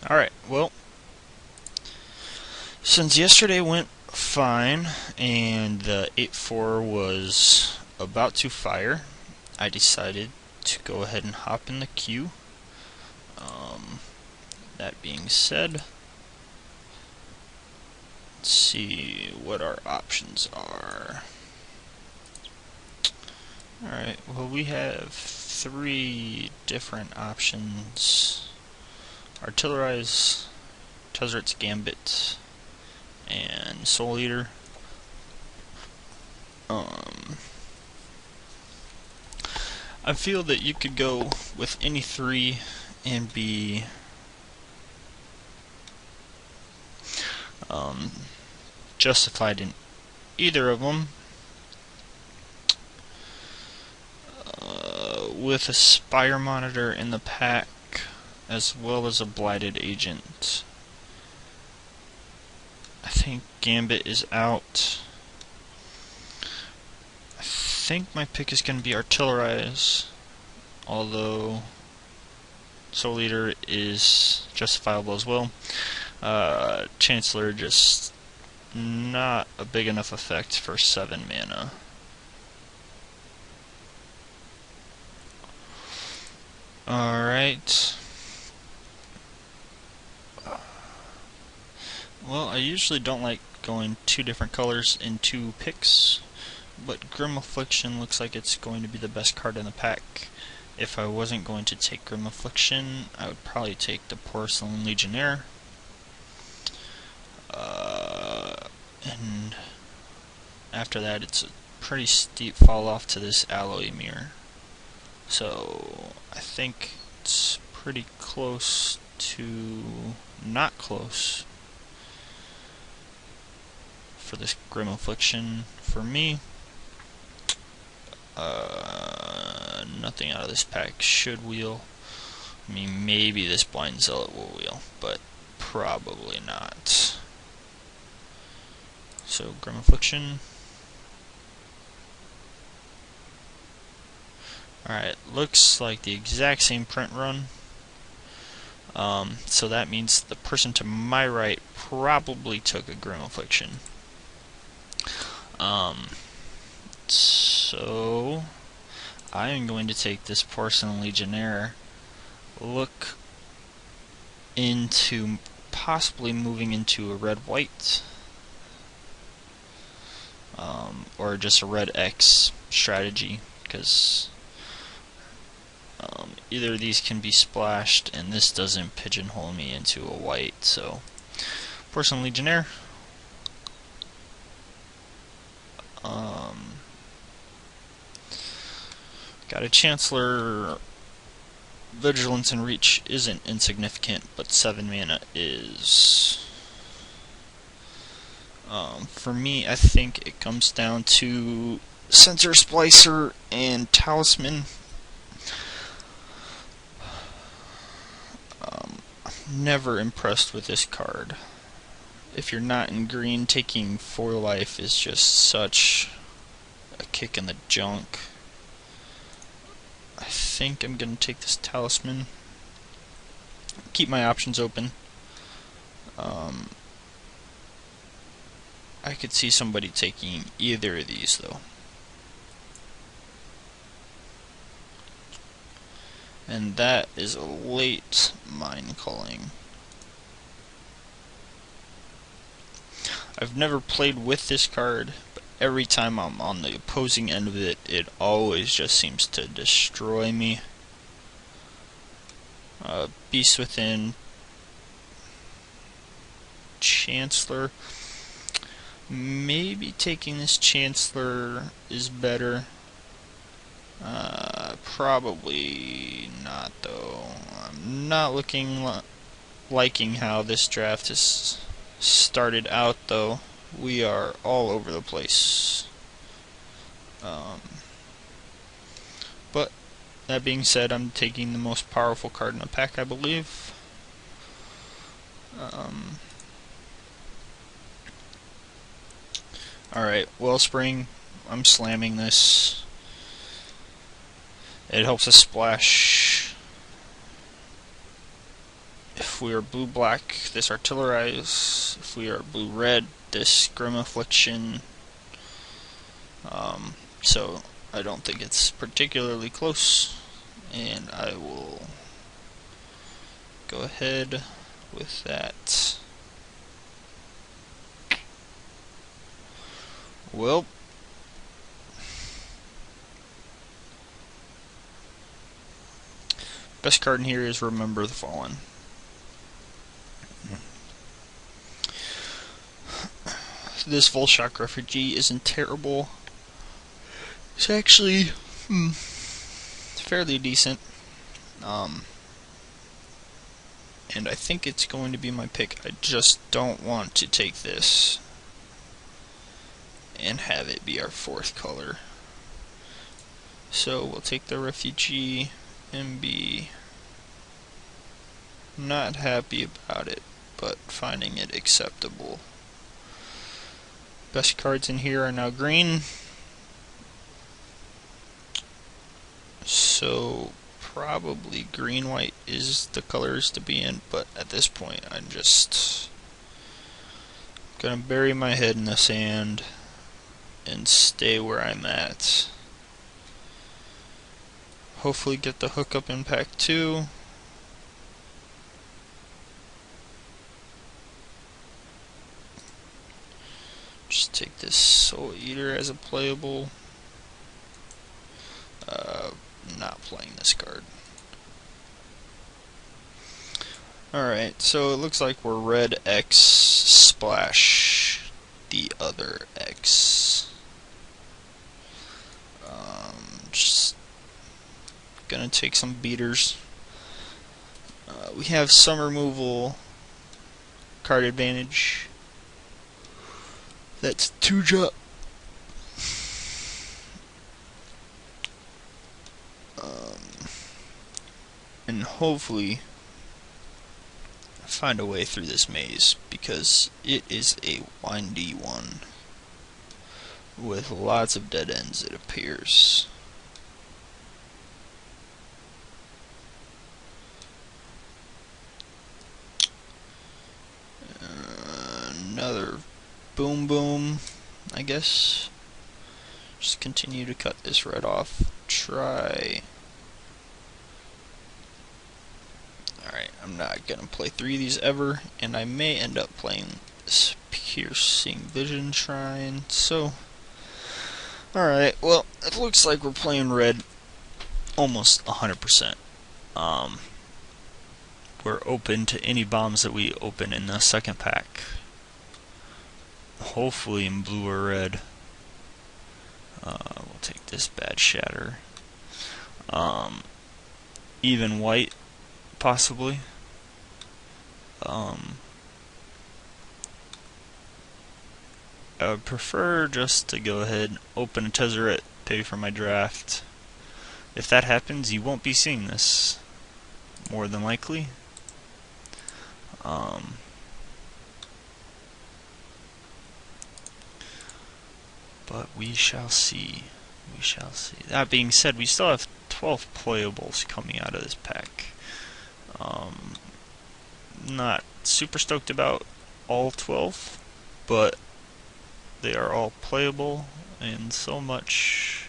Alright, well, since yesterday went fine and the 8-4 was about to fire, I decided to go ahead and hop in the queue. That being said, let's see what our options are. Alright, well, we have 3 different options: Artillerize, Tezzeret's Gambit, and Soul Eater. I feel that you could go with any 3 and be justified in either of them. With a Spire Monitor in the pack, as well as a Blighted Agent. I think Gambit is out. I think my pick is going to be Artillerize, although Soul Eater is justifiable as well. Chancellor just not a big enough effect for 7 mana. Alright. Well, I usually don't like going 2 different colors in 2 picks, but Grim Affliction looks like it's going to be the best card in the pack. If I wasn't going to take Grim Affliction, I would probably take the Porcelain Legionnaire. And after that, it's a pretty steep fall off to this Alloy Mirror. So I think it's pretty close to not close for this Grim Affliction for me. Nothing out of this pack should wheel. I mean, maybe this Blind Zealot will wheel, but probably not. So Grim Affliction. Alright, looks like the exact same print run. So that means the person to my right probably took a Grim Affliction. So I am going to take this Porcelain Legionnaire, look into possibly moving into a red-white, or just a red-X strategy, because either of these can be splashed, and this doesn't pigeonhole me into a white. So Porcelain Legionnaire. Got a Chancellor. Vigilance and Reach isn't insignificant, but 7 mana is. For me, I think it comes down to Sensor Splicer and Talisman. Never impressed with this card. If you're not in green, taking 4 life is just such a kick in the junk. I think I'm going to take this Talisman. Keep my options open. I could see somebody taking either of these, though. And that is a late Mind Culling. I've never played with this card, but every time I'm on the opposing end of it, it always just seems to destroy me. Beast Within, Chancellor. Maybe taking this Chancellor is better. Probably not, though. I'm not liking how this draft is started out, though. We are all over the place. But that being said, I'm taking the most powerful card in the pack, I believe. Alright, Wellspring. I'm slamming this. It helps us splash If we are blue-black, this Artillerize. If we are blue-red, this Grim Affliction. So I don't think it's particularly close, and I will go ahead with that. Well, best card in here is Remember the Fallen. This Volshock Refugee isn't terrible. It's actually fairly decent. And I think it's going to be my pick. I just don't want to take this and have it be our fourth color. So we'll take the Refugee and be not happy about it, but finding it acceptable. Best cards in here are now green. So probably green-white is the colors to be in, but at this point I'm just gonna bury my head in the sand and stay where I'm at. Hopefully get the hookup in pack 2. Just take this Soul Eater as a playable. Not playing this card. Alright, so it looks like we're red X splash the other X. Just gonna take some beaters. We have some removal card advantage. That's 2 drop. And hopefully find a way through this maze, because it is a windy one with lots of dead ends, it appears. Another boom boom, I guess. Just continue to cut this red off. Try. Alright, I'm not gonna play 3 of these ever, and I may end up playing this Piercing Vision Shrine, so. Alright, well, it looks like we're playing red almost 100%. We're open to any bombs that we open in the second pack. Hopefully in blue or red. We'll take this Bad Shatter. Even white, possibly. I would prefer just to go ahead and open a Tezzeret, pay for my draft. If that happens, you won't be seeing this, more than likely. But we shall see. We shall see. That being said, we still have 12 playables coming out of this pack. Not super stoked about all 12, but they are all playable, and so much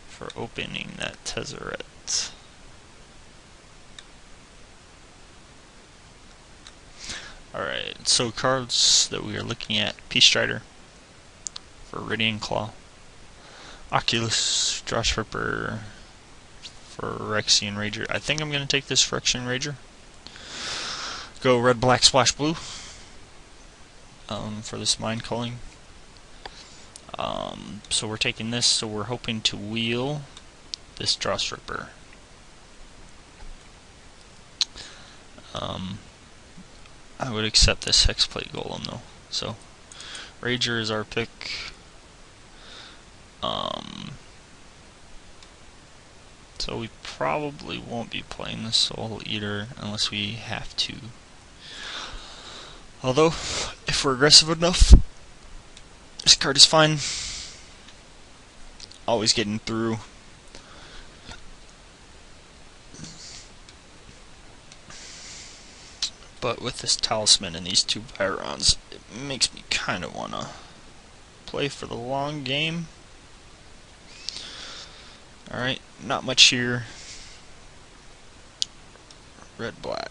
for opening that Tezzeret. Alright, so cards that we are looking at: Peace Strider for Radiant Claw, Oculus, Josh Ripper for Rexian Rager. I think I'm going to take this for Rexian Rager. Go red, black, splash, blue for this Mind Culling. So we're taking this, so we're hoping to wheel this Josh Ripper. I would accept this Hexplate Golem though. So Rager is our pick. So we probably won't be playing the Soul Eater unless we have to. Although, if we're aggressive enough, this card is fine. Always getting through. But with this talisman and these 2 Pyrons, it makes me kind of want to play for the long game. Alright, not much here. Red, black.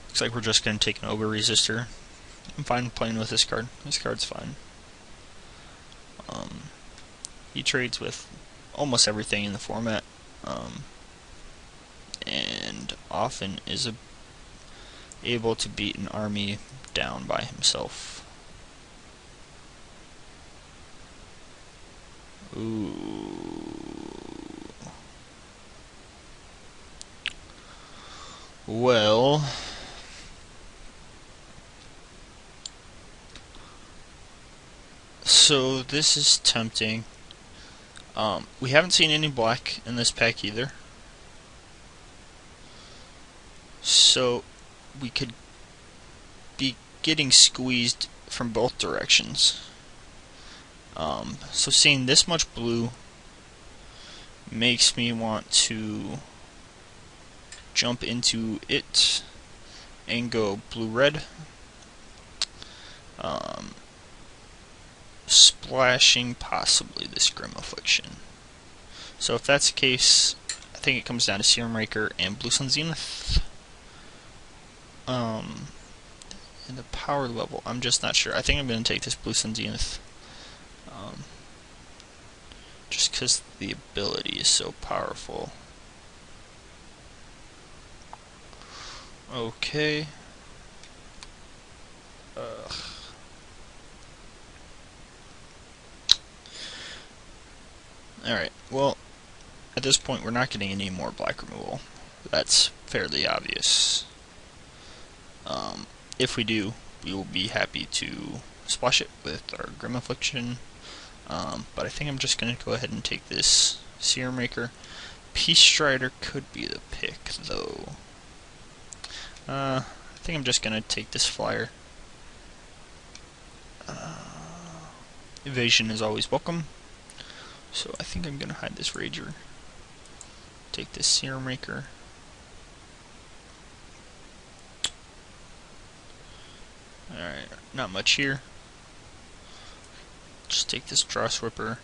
Looks like we're just going to take an Ogre Resistor. I'm fine playing with this card. This card's fine. He trades with almost everything in the format, and often is able to beat an army down by himself. Ooh. Well, so this is tempting. We haven't seen any black in this pack either, so we could be getting squeezed from both directions. So seeing this much blue makes me want to jump into it and go blue-red, splashing possibly this Grim Affliction. So if that's the case, I think it comes down to Serum Raker and Blue Sun Zenith. And the power level, I'm just not sure. I think I'm going to take this Blue Sun Zenith, just because the ability is so powerful. Okay. Alright, well, at this point we're not getting any more black removal. That's fairly obvious. If we do, we will be happy to splash it with our Grim Affliction. But I think I'm just going to go ahead and take this Serum Raker. Peace Strider could be the pick, though. I think I'm just going to take this Flyer. Evasion is always welcome. So I think I'm going to hide this Rager. Take this Serum Raker. Alright, not much here. Just take this Draw Swipper.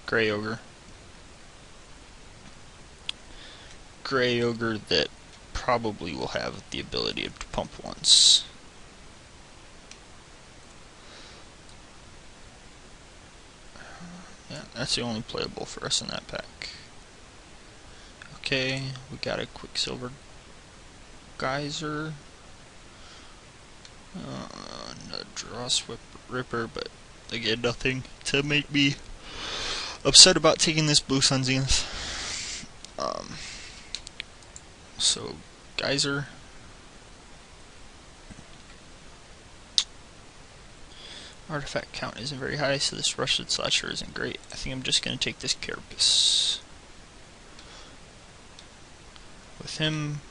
Grey Ogre. Grey Ogre that probably will have the ability to pump once. Yeah, that's the only playable for us in that pack. Okay, we got a Quicksilver Geyser. A Draw Ripper, but again, nothing to make me upset about taking this Blue Sun Zenith. So, Geyser. Artifact count isn't very high, so this Rusted Slasher isn't great. I think I'm just going to take this Carapace. With him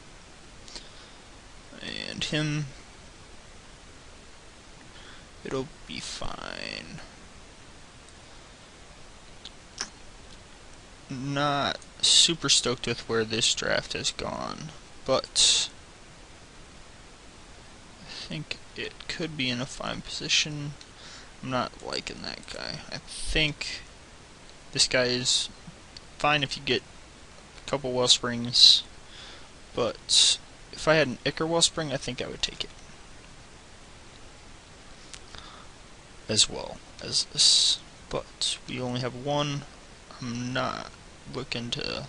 and him, it'll be fine. Not super stoked with where this draft has gone, but I think it could be in a fine position. I'm not liking that guy. I think this guy is fine if you get a couple Wellsprings, but if I had an Ichor Wellspring, I think I would take it as well as this. But we only have one. I'm not looking to